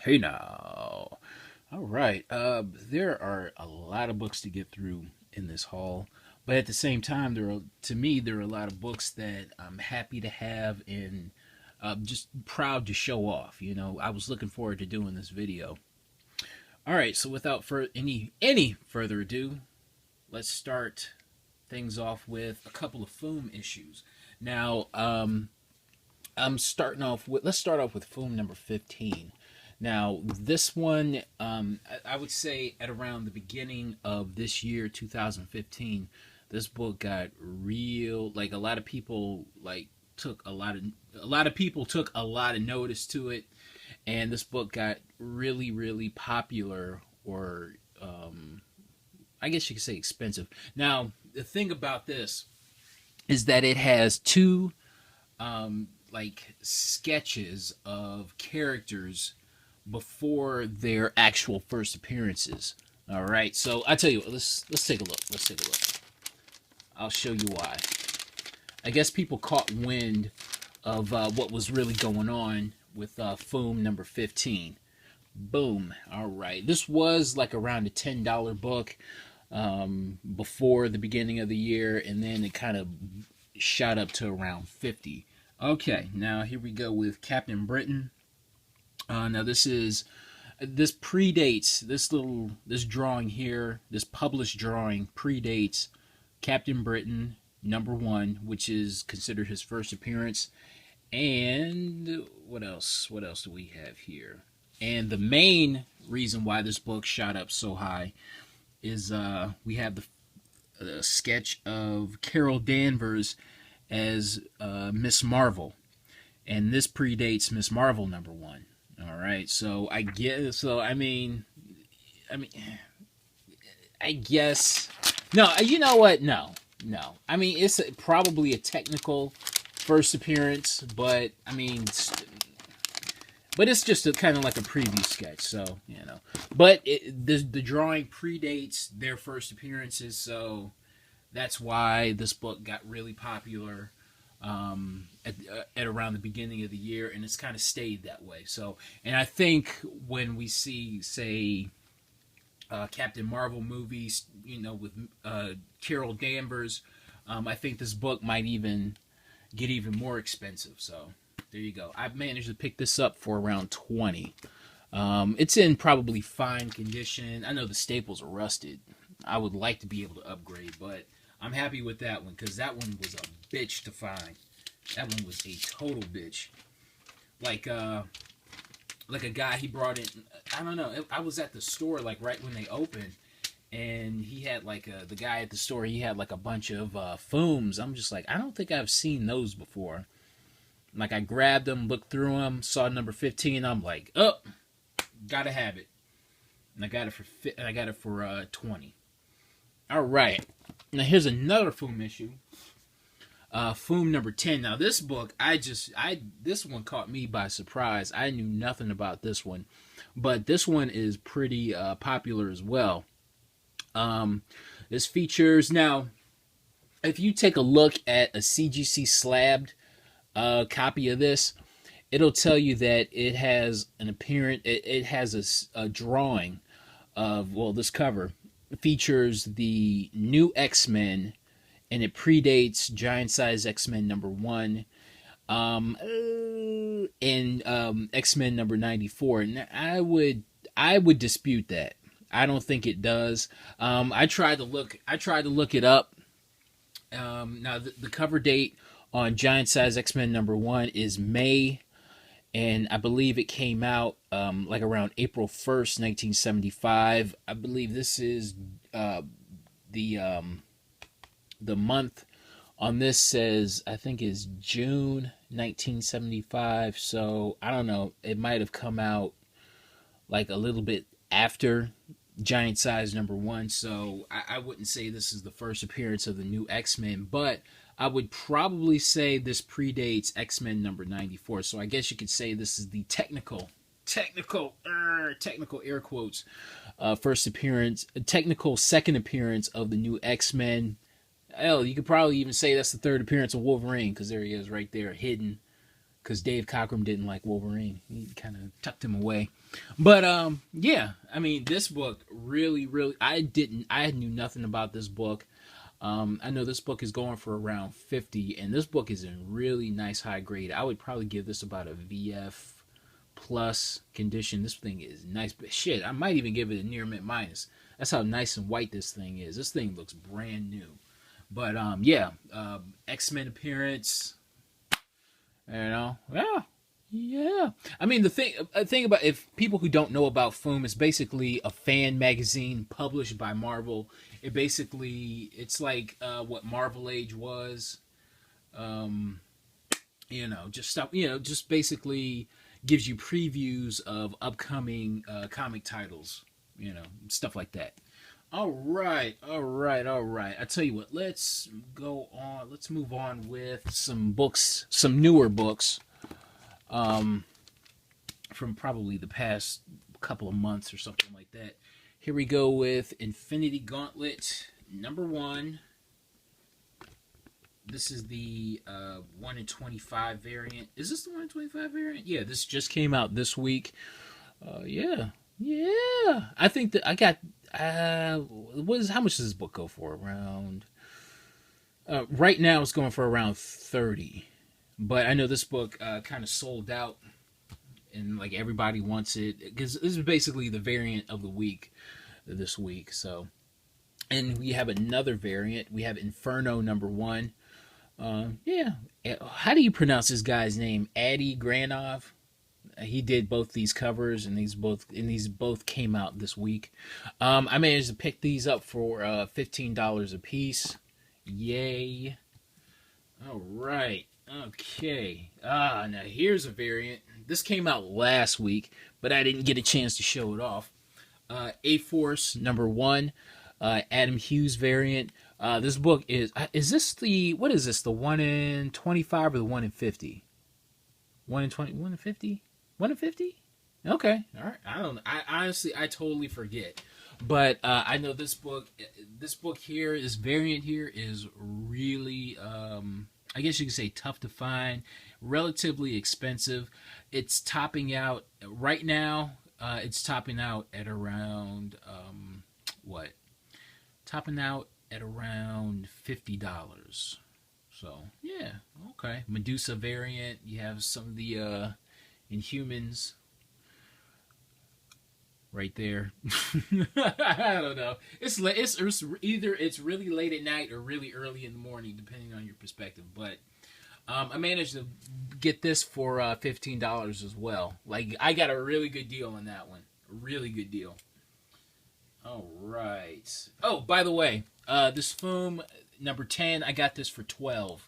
Hey now. All right. There are a lot of books to get through in this haul, but at the same time, to me, there are a lot of books that I'm happy to have and just proud to show off. I was looking forward to doing this video. All right. So without any further ado, let's start things off with a couple of Foom issues. Now, let's start off with Foom number 15. Now, this one, I would say at around the beginning of this year, 2015, this book got real. Like a lot of people, took a lot of notice to it, and this book got really, really popular, or I guess you could say expensive. Now, the thing about this is that it has two sketches of characters before their actual first appearances. All right, so I tell you what, let's take a look. I'll show you why. I guess people caught wind of what was really going on with Foom number 15. Boom. All right, this was like around a $10 book before the beginning of the year, and then it kind of shot up to around 50. Okay, now here we go with Captain Britain. Now this predates this drawing here. This published drawing predates Captain Britain #1, which is considered his first appearance. And what else? What else do we have here? And the main reason why this book shot up so high is we have the sketch of Carol Danvers as Miss Marvel, and this predates Miss Marvel #1. All right, so I guess I guess no. You know what? No. I mean, it's probably a technical first appearance, but it's just a kind of like a preview sketch. So but the drawing predates their first appearances, so that's why this book got really popular at around the beginning of the year, and it's kind of stayed that way. So, and I think when we see, say, Captain Marvel movies, with Carol Danvers, I think this book might even get even more expensive. So, there you go. I've managed to pick this up for around 20. It's in probably fine condition. I know the staples are rusted. I would like to be able to upgrade, but I'm happy with that one because that one was a bitch to find. That one was a total bitch. Like a guy, he brought in. I don't know. I was at the store like right when they opened, and he had the guy at the store. He had like a bunch of Fooms. I'm just like, I don't think I've seen those before. Like I grabbed them, looked through them, saw number 15. I'm like, oh, gotta have it. And I got it for 20. All right. Now here's another Foom issue. Foom number 10. Now this book, this one caught me by surprise. I knew nothing about this one, but this one is pretty popular as well. This features, now, if you take a look at a CGC slabbed copy of this, it'll tell you that it has an appearance. It has a drawing of, well, this cover features the new X-Men, and it predates Giant Size X-Men #1 and X-Men number 94. And I would dispute that. I don't think it does. I tried to look it up. Now the cover date on Giant Size X-Men #1 is May, and I believe it came out like around April 1st, 1975. I believe this is the month on this says, I think, is June 1975. So I don't know. It might have come out like a little bit after Giant Size #1. So I wouldn't say this is the first appearance of the new X-Men, but I would probably say this predates X-Men number 94. So I guess you could say this is the technical air quotes first appearance, technical second appearance of the new X-Men. Hell, you could probably even say that's the third appearance of Wolverine, because there he is right there, hidden, because Dave Cockrum didn't like Wolverine. He kind of tucked him away. But yeah, I mean, this book really, I knew nothing about this book. I know this book is going for around 50, and this book is in really nice high grade. I would probably give this about a VF plus condition. This thing is nice, but shit, I might even give it a near mint minus. That's how nice and white this thing is. This thing looks brand new. But yeah, XMen appearance, yeah. I mean, the thing about, if people who don't know about Foom, it's basically a fan magazine published by Marvel. It's like what Marvel Age was. Just basically gives you previews of upcoming comic titles, stuff like that. All right. I tell you what, let's go on. Let's move on with some books, some newer books, from probably the past couple of months or something like that. Here we go with Infinity Gauntlet #1. This is the 1 in 25 variant. Is this the 1 in 25 variant? Yeah, this just came out this week. Yeah. I think that I got. How much does this book go for? Around. Right now, it's going for around 30, but I know this book kind of sold out, and like everybody wants it because this is basically the variant of the week this week. So, and we have another variant. We have Inferno #1. Yeah. How do you pronounce this guy's name? Adi Granov. He did both these covers, and these both came out this week. I managed to pick these up for $15 a piece. Yay! All right. Okay. Now here's a variant. This came out last week, but I didn't get a chance to show it off. XForce #1, Adam Hughes variant. This book is this the, what is this, the 1 in 25 or the 1 in 50? 1 in 20, 1 in 50? 1 in 50? Okay, all right. I don't know. I totally forget. But I know this book here, this variant here is really, I guess you could say tough to find, relatively expensive. It's topping out, right now, it's topping out at around, Topping out at around $50. So, yeah, okay. Medusa variant, you have some of the Inhumans right there. I don't know. It's either it's really late at night or really early in the morning, depending on your perspective. But I managed to get this for $15 as well. Like, I got a really good deal on that one. A really good deal. All right. Oh, by the way, this Foom #10, I got this for $12,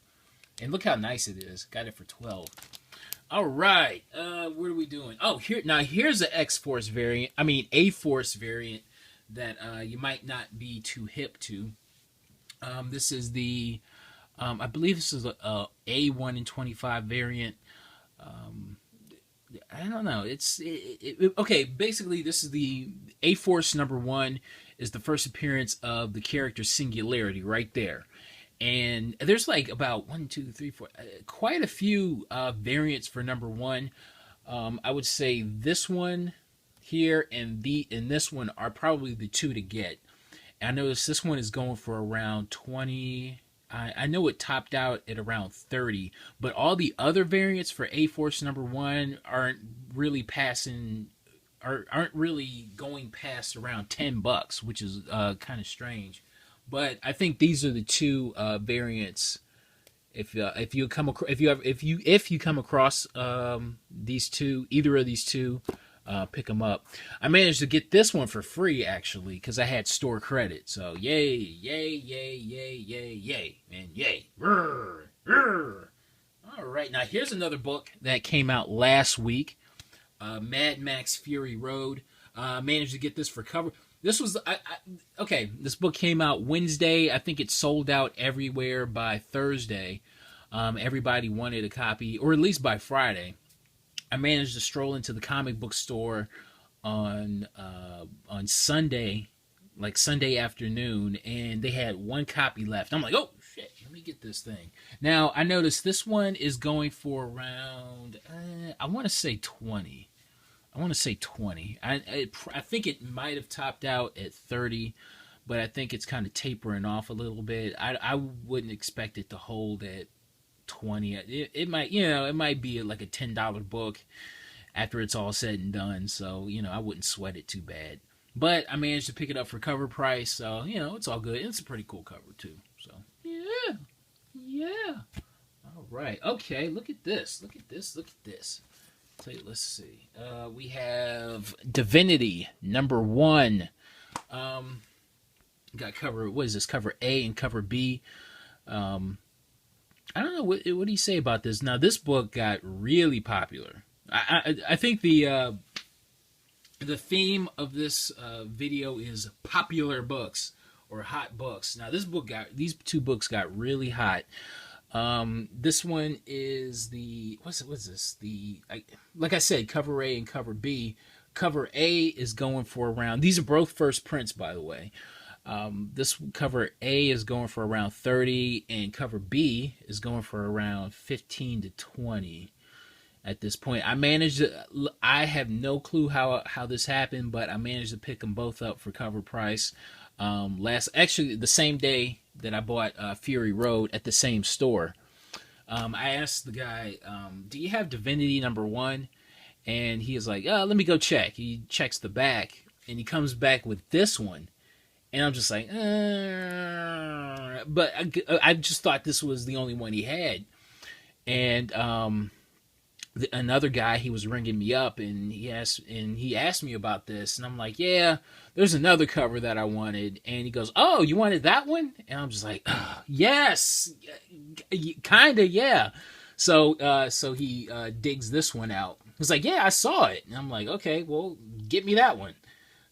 and look how nice it is. Got it for $12. All right. What are we doing? Oh, here's an XForce variant. I mean, A-Force variant that you might not be too hip to. This is the, I believe this is a 1 in 25 variant. I don't know. Okay. Basically, this is the A-Force #1 is the first appearance of the character Singularity right there. And there's like about 1, 2, 3, 4, quite a few variants for #1. I would say this one here and this one are probably the two to get. I noticed this one is going for around 20. I know it topped out at around 30, but all the other variants for A-Force #1 aren't really going past around $10, which is kind of strange. But I think these are the two variants. If you come across these two, either of these two, pick them up. I managed to get this one for free actually because I had store credit. So yay, man, yay! Rrr, rrr. All right, now here's another book that came out last week. Mad Max Fury Road. Managed to get this for cover. This was okay. This book came out Wednesday. I think it sold out everywhere by Thursday. Everybody wanted a copy, or at least by Friday. I managed to stroll into the comic book store on Sunday, like Sunday afternoon, and they had one copy left. I'm like, oh shit, let me get this thing. Now, I noticed this one is going for around, I want to say 20. I want to say 20. I think it might have topped out at 30, but I think it's kind of tapering off a little bit. I wouldn't expect it to hold at 20. It might, it might be like a $10 book after it's all said and done. So, I wouldn't sweat it too bad. But I managed to pick it up for cover price, so, it's all good. It's a pretty cool cover, too. So, yeah. All right. Okay, look at this. Let's see. We have Divinity, #1. Got cover, what is this? Cover A and cover B. I don't know, what do you say about this? Now, this book got really popular. I think the theme of this video is popular books or hot books. Now, these two books got really hot. This one is what's this? Like I said, cover A and cover B. Cover A is going for around, these are both first prints, by the way. This cover A is going for around 30, and cover B is going for around 15 to 20 at this point. I have no clue how this happened, but I managed to pick them both up for cover price. Actually, the same day that I bought Fury Road at the same store. I asked the guy, do you have Divinity #1? And he is like, let me go check. He checks the back, and he comes back with this one. And I'm just like, but I just thought this was the only one he had. And another guy, he was ringing me up, and he asked me about this, and I'm like, yeah, there's another cover that I wanted. And he goes, oh, you wanted that one? And I'm just like, yes, kinda, yeah. So he digs this one out. He's like, yeah, I saw it. And I'm like, okay, well, get me that one.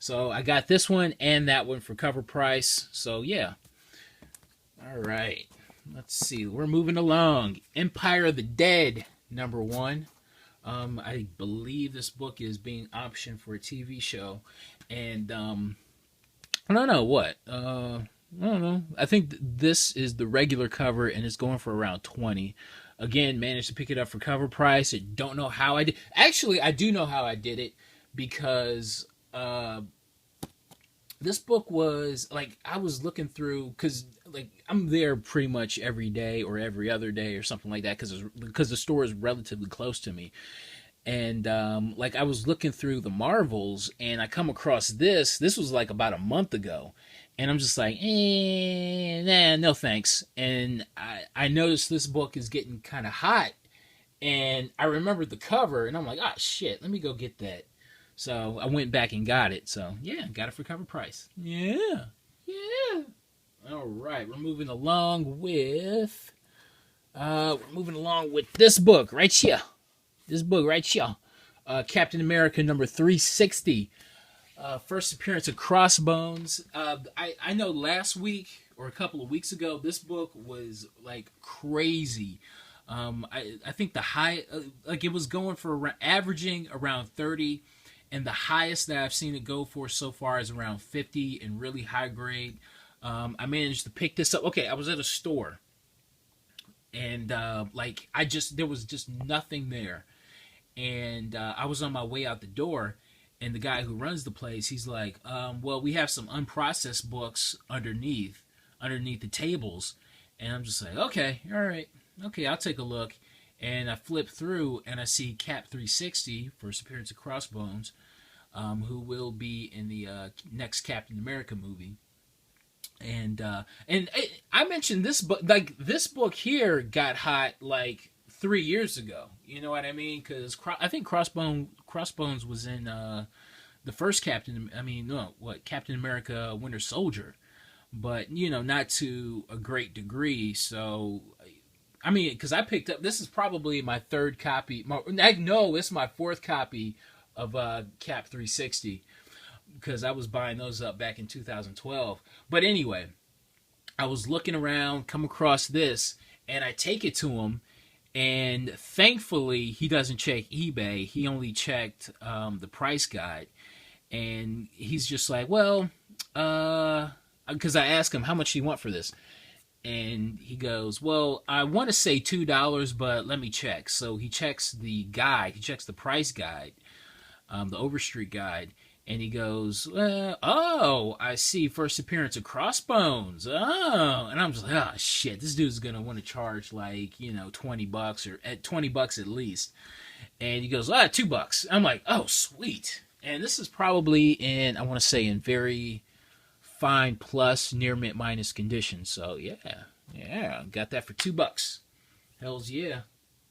So I got this one and that one for cover price. So yeah. All right. Let's see. We're moving along. Empire of the Dead, #1. I believe this book is being optioned for a TV show, and I don't know what. I don't know. I think this is the regular cover, and it's going for around 20. Again, managed to pick it up for cover price. I don't know how I did. Actually, I do know how I did it, because this book was, like, I was looking through, because, like, I'm there pretty much every day or every other day or something like that, because the store is relatively close to me. And, like, I was looking through the Marvels, and I come across this. This was, like, about a month ago. And I'm just like, nah, no thanks. And I noticed this book is getting kind of hot. And I remembered the cover, and I'm like, shit, let me go get that. So I went back and got it. So, yeah, got it for cover price. Yeah. All right, we're moving along with this book right here. Captain America #360. First appearance of Crossbones. I know last week or a couple of weeks ago, this book was like crazy. I think the high, it was going for averaging around 30, and the highest that I've seen it go for so far is around 50 and really high grade. I managed to pick this up. Okay, I was at a store, and there was just nothing there, and I was on my way out the door. And the guy who runs the place, he's like, well, we have some unprocessed books underneath the tables. And I'm just like, okay, all right. Okay, I'll take a look. And I flip through, and I see Cap 360, first appearance of Crossbones, who will be in the next Captain America movie. And I mentioned this book, like, this book here got hot, like, 3 years ago. You know what I mean? Because I think Crossbones was in the first Captain America Winter Soldier, but not to a great degree. So I mean, because I picked up, this is probably my third copy. It's my fourth copy of Cap 360, because I was buying those up back in 2012. But anyway, I was looking around, come across this, and I take it to him. And thankfully, he doesn't check eBay. He only checked the price guide. And he's just like, well, because I asked him, how much do you want for this? And he goes, well, I want to say $2, but let me check. So he checks the guide. He checks the price guide, the Overstreet guide. And he goes, oh, I see first appearance of Crossbones. Oh, and I'm just like, oh, shit, this dude's going to want to charge like, $20 or at $20 at least. And he goes, $2. I'm like, oh, sweet. And this is probably in, I want to say, in very fine plus near mint minus condition. So yeah, got that for $2. Hells yeah.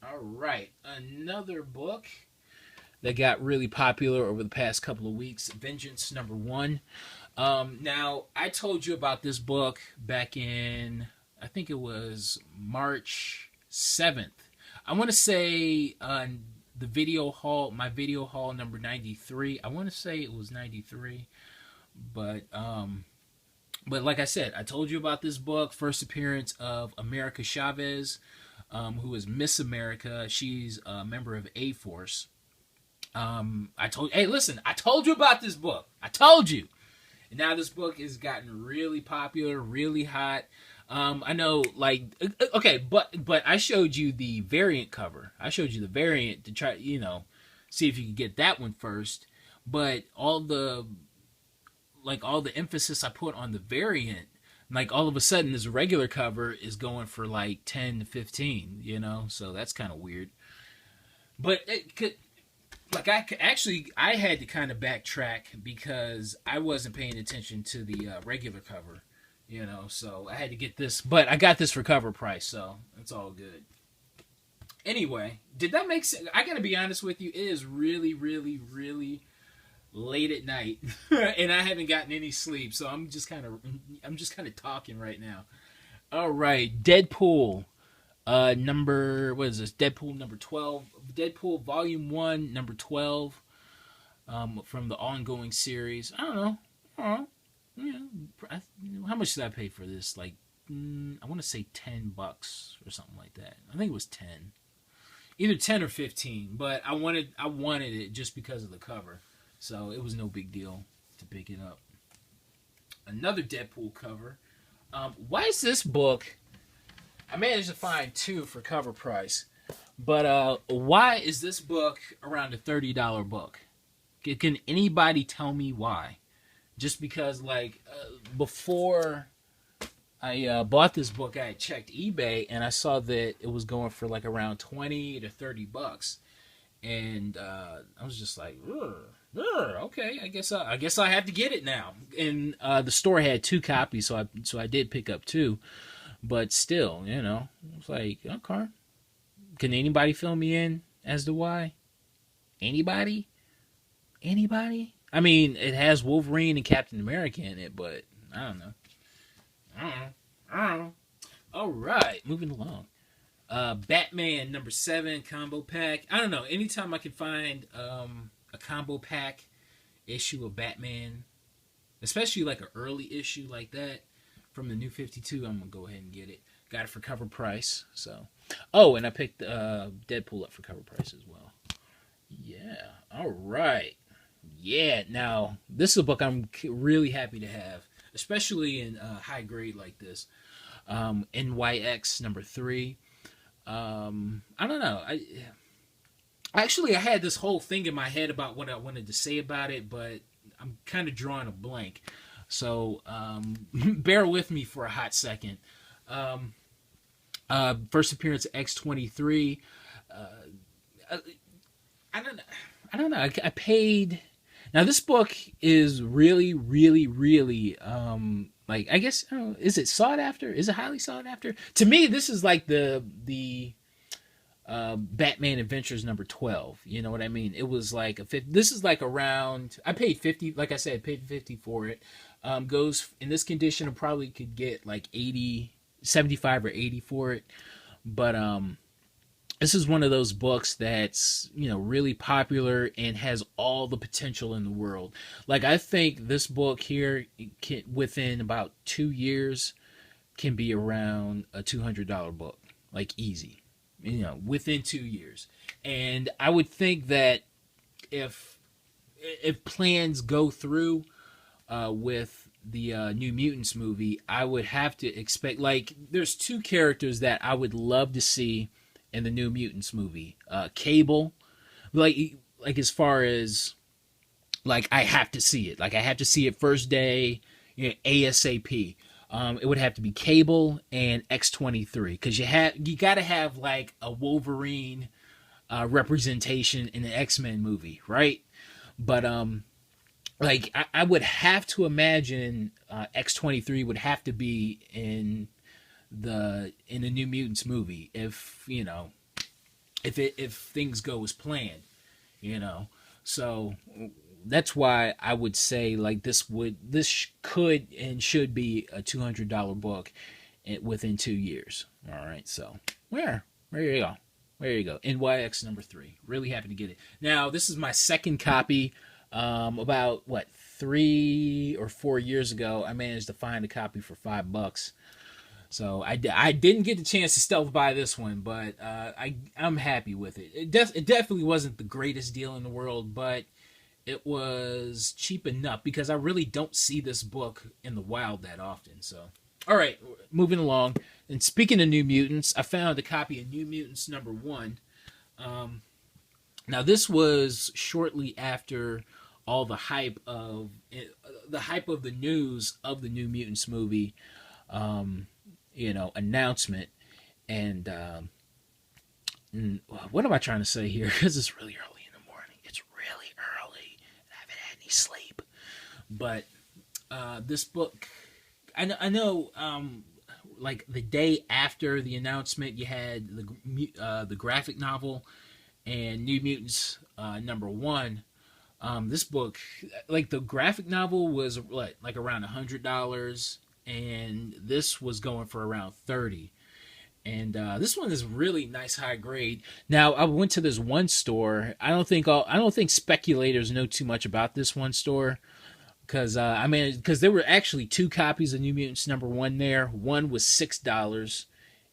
All right, another book that got really popular over the past couple of weeks, Vengeance #1. Now, I told you about this book back in, I think it was March 7th. I want to say the video haul, my video haul number 93. I want to say it was 93. But like I said, I told you about this book, first appearance of America Chavez, who is Miss America. She's a member of XForce. Hey, listen, I told you about this book. I told you. And now this book has gotten really popular, really hot. I know, like, okay, but I showed you the variant cover. I showed you the variant to try, see if you could get that one first. But all the emphasis I put on the variant, like all of a sudden this regular cover is going for like 10 to 15, so that's kind of weird. But it could, like, I had to kind of backtrack because I wasn't paying attention to the regular cover, so I had to get this, but I got this for cover price, so it's all good. Anyway, did that make sense? I gotta be honest with you, it is really, really, really late at night, and I haven't gotten any sleep, so I'm just kind of talking right now. All right, Deadpool. What is this? Deadpool number 12. Deadpool Volume 1, number 12. From the ongoing series. I don't know. How much did I pay for this? Like, I want to say $10 or something like that. I think it was 10. Either 10 or 15, but I wanted it just because of the cover. So it was no big deal to pick it up. Another Deadpool cover. Why is this book... I managed to find 2 for cover price. But why is this book around a $30 book? Can anybody tell me why? Just because, like, before I bought this book, I had checked eBay, and I saw that it was going for, like, around $20 to $30. And I was just like, okay, I guess I have to get it now. And the store had 2 copies, so I did pick up 2. But still, it's like, okay. Can anybody fill me in as to why? Anybody? I mean, it has Wolverine and Captain America in it, but I don't know. All right, moving along. Batman number 7 combo pack. I don't know. Anytime I can find a combo pack issue of Batman, especially like an early issue like that from the New 52, I'm gonna go ahead and get it. Got it for cover price. So, and I picked Deadpool up for cover price as well. Yeah. All right. Yeah. Now this is a book I'm really happy to have, especially in high grade like this. NYX number 3. I don't know. I had this whole thing in my head about what I wanted to say about it, but I'm kind of drawing a blank. So bear with me for a hot second. First appearance of X-23. I don't know. I paid. Now this book is really, really, really like, I guess, is it sought after? Is it highly sought after? To me, this is like the Batman Adventures number 12. You know what I mean? It was like this is like around. I paid 50. Like I said, I paid 50 for it. Goes in this condition, I probably could get like 80, 75 or 80 for it. But this is one of those books that's, really popular and has all the potential in the world. Like, I think this book here can, within about 2 years, can be around a $200 book, like easy, within 2 years. And I would think that if plans go through with the New Mutants movie, I would have to expect, like, there's two characters that I would love to see in the New Mutants movie. Cable, like as far as, like, I have to see it. Like, I have to see it first day, ASAP. It would have to be Cable and X-23, because you got to have like a Wolverine representation in an X-Men movie, right? But like I would have to imagine X-23 would have to be in the New Mutants movie if if things go as planned, So that's why I would say like this could and should be a $200 book within 2 years. All right, so where you go. There you go. NYX number 3. Really happy to get it. Now, this is my second copy. About 3 or 4 years ago, I managed to find a copy for $5. So I didn't get the chance to stealth buy this one, but I'm happy with it. It definitely wasn't the greatest deal in the world, but it was cheap enough because I really don't see this book in the wild that often. So, all right, moving along. And speaking of New Mutants, I found a copy of New Mutants number 1. Now this was shortly after all the hype of the news of the New Mutants movie, announcement, and what am I trying to say here? Because it's really early in the morning. It's really early, and I haven't had any sleep. But this book, I know. Like the day after the announcement, you had the graphic novel and New Mutants number 1. This book, like the graphic novel, was like around $100, and this was going for around $30. And this one is really nice, high grade. Now I went to this one store. I don't think speculators know too much about this one store. Because there were actually 2 copies of New Mutants number 1 there. One was $6,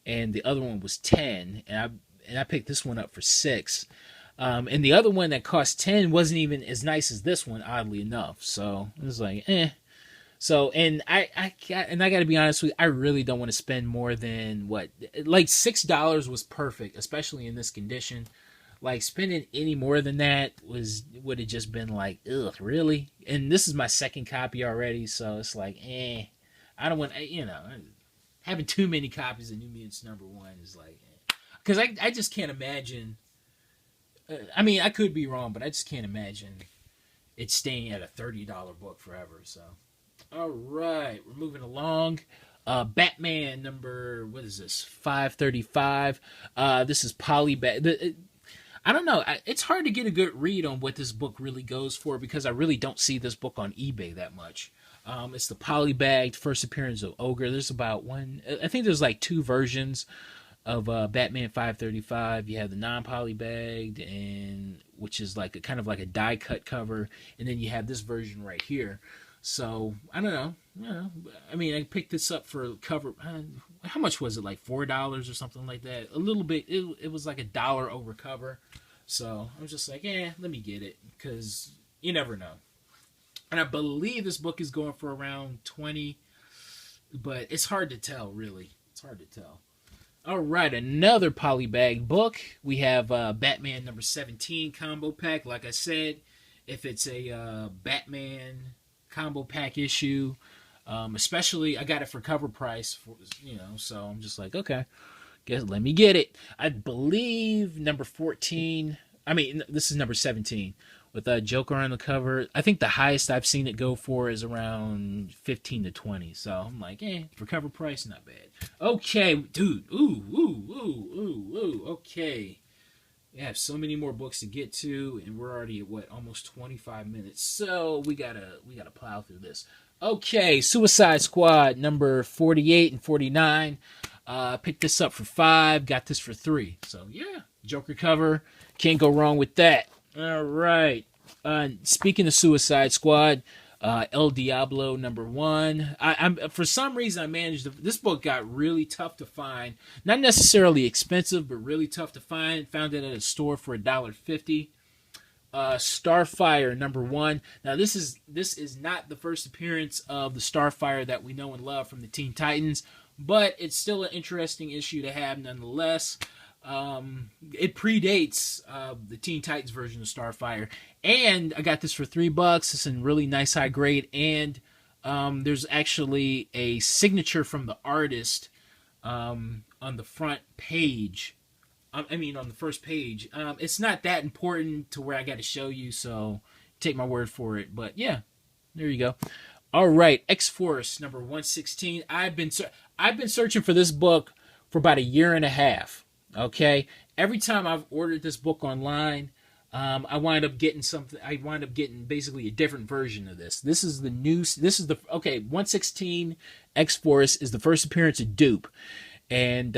and the other one was $10. And I picked this one up for $6. And the other one that cost $10 wasn't even as nice as this one, oddly enough. So it was like, eh. So I got to be honest with you, I really don't want to spend more than like $6 was perfect, especially in this condition. Like, spending any more than that would have just been like, ugh, really? And this is my second copy already, so it's like, I don't want, having too many copies of New Mutants number 1 is like, because I just can't imagine. I could be wrong, but I just can't imagine it staying at a $30 book forever. So, all right, we're moving along. Batman number, what is this? 535. This is Polybag. I don't know. It's hard to get a good read on what this book really goes for because I really don't see this book on eBay that much. It's the polybagged first appearance of Ogre. There's about I think there's like 2 versions of Batman 535. You have the non-polybagged, and which is like a kind of like a die cut cover, and then you have this version right here. So I don't know. I picked this up for cover. How much was it? Like $4 or something like that. A little bit. It was like $1 over cover. So I was just like, let me get it because you never know. And I believe this book is going for around $20, but it's hard to tell. Really, it's hard to tell. All right, another polybag book. We have Batman number 17 combo pack. Like I said, if it's a Batman combo pack issue, especially I got it for cover price, so I'm just like, okay, guess let me get it. I believe number 14. This is number 17 with Joker on the cover. I think the highest I've seen it go for is around 15 to 20. So I'm like, for cover price, not bad. Okay, dude. Ooh. Okay. We have so many more books to get to, and we're already at almost 25 minutes. So we gotta plow through this. Okay, Suicide Squad number 48 and 49. Picked this up for $5. Got this for $3. So yeah, Joker cover, can't go wrong with that. All right. Speaking of Suicide Squad, El Diablo number 1. I'm for some reason I managed this book got really tough to find. Not necessarily expensive, but really tough to find. Found it at a store for $1.50. Starfire #1. Now this is not the first appearance of the Starfire that we know and love from the Teen Titans, but it's still an interesting issue to have nonetheless. It predates the Teen Titans version of Starfire, and I got this for $3. It's in really nice high grade, and there's actually a signature from the artist on the front page. I mean, on the first page. It's not that important to where I got to show you, so take my word for it. But yeah, there you go. All right, XForce #116. I've been searching for this book for about a year and a half. Okay, every time I've ordered this book online, I wind up getting something. I wind up getting basically a different version of this. This is the new. This is the 116 XForce is the first appearance of Dupe. And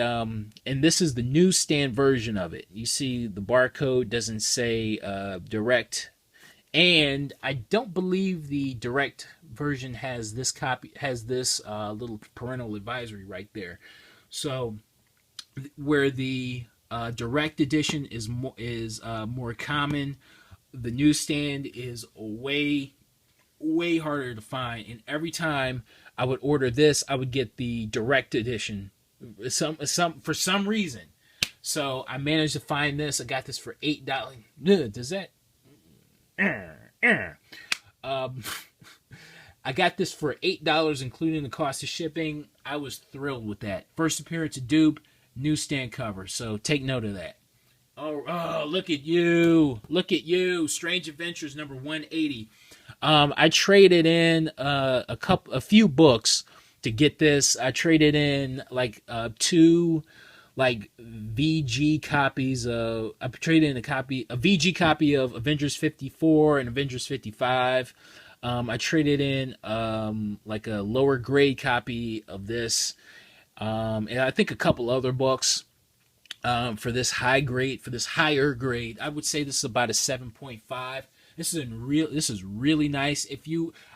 this is the newsstand version of it. You see the barcode doesn't say direct, and I don't believe the direct version has this little parental advisory right there. So where the direct edition is more common, the newsstand is way harder to find. And every time I would order this, I would get the direct edition. For some reason, so I managed to find this. I got this for $8. Does that? I got this for $8, including the cost of shipping. I was thrilled with that. First appearance of Dupe, newsstand cover. So take note of that. Oh, look at you! Look at you! Strange Adventures #180. I traded in a few books to get this. I traded in two VG copies of. I traded in a VG copy of Avengers 54 and Avengers 55. I traded in a lower grade copy of this, and I think a couple other books for this higher grade. I would say this is about a 7.5. This is really nice.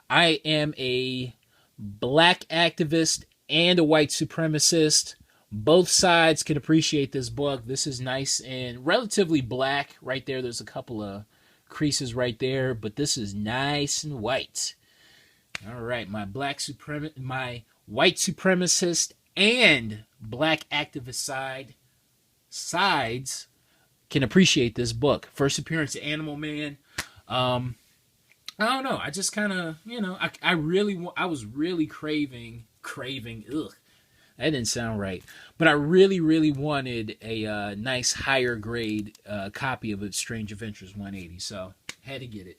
I am a black activist and a white supremacist. Both sides can appreciate this book. This is nice and relatively black right there. There's a couple of creases right there, but this is nice and white. All right, my white supremacist and black activist sides can appreciate this book. First appearance of Animal Man. I don't know. I just kind of, I was really craving. Ugh, that didn't sound right. But I really, really wanted a nice higher grade copy of Strange Adventures 180, so had to get it.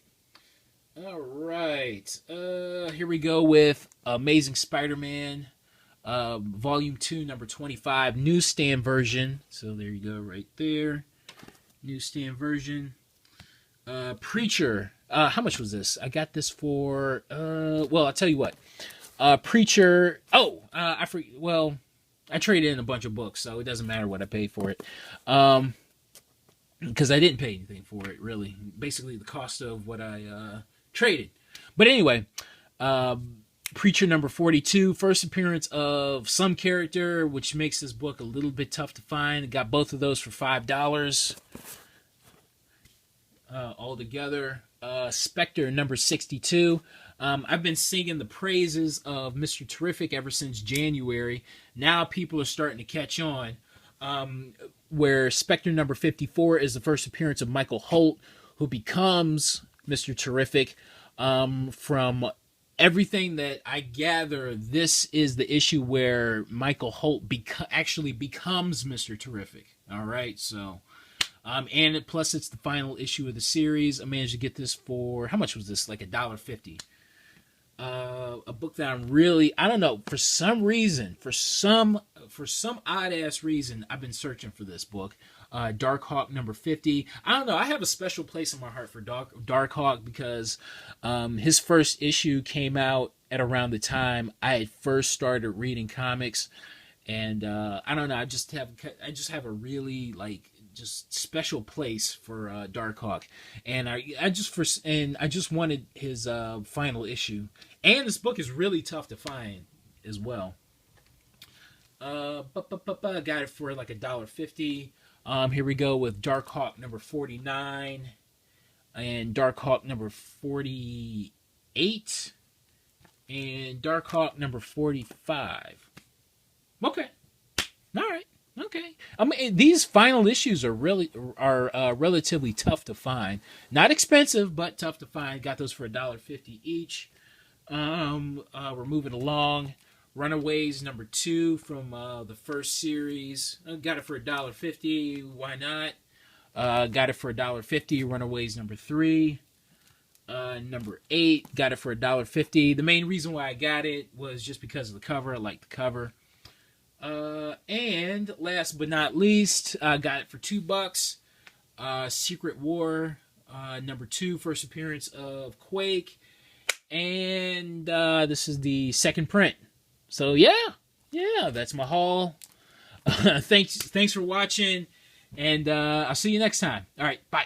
All right, here we go with Amazing Spider-Man, Volume 2, #25, newsstand version. So there you go, right there, newsstand version. Preacher. How much was this? I got this for, I'll tell you what. Preacher. I traded in a bunch of books, so it doesn't matter what I paid for it. Because I didn't pay anything for it, really. Basically, the cost of what I traded. But anyway, Preacher #42, first appearance of some character, which makes this book a little bit tough to find. I got both of those for $5. Altogether. Spectre #62. I've been singing the praises of Mr. Terrific ever since January. Now people are starting to catch on. Where Spectre #54 is the first appearance of Michael Holt, who becomes Mr. Terrific. From everything that I gather, this is the issue where Michael Holt actually becomes Mr. Terrific. All right, so... and plus it's the final issue of the series. I managed to get this for, how much was this? Like $1.50. A book that I don't know, for some reason, for some odd ass reason, I've been searching for this book. Darkhawk #50. I don't know, I have a special place in my heart for Darkhawk because his first issue came out at around the time I had first started reading comics, and I don't know, I just have a really just special place for Darkhawk, and I just wanted his final issue, and this book is really tough to find as well. Got it for like $1.50. Here we go with Darkhawk #49. and Dark Hawk number 48, and Dark Hawk number 45. Okay. All right. Okay. I mean, these final issues are relatively tough to find. Not expensive, but tough to find. Got those for $1.50 each. We're moving along. Runaways number 2 from the first series. Got it for $1.50. Why not? Got it for $1.50. Runaways number 3. Number 8. Got it for $1.50. The main reason why I got it was just because of the cover. I like the cover. And last but not least, I got it for $2. Secret War number 2, first appearance of Quake, and this is the second print. So yeah, that's my haul. Thanks for watching, and I'll see you next time. All right, bye.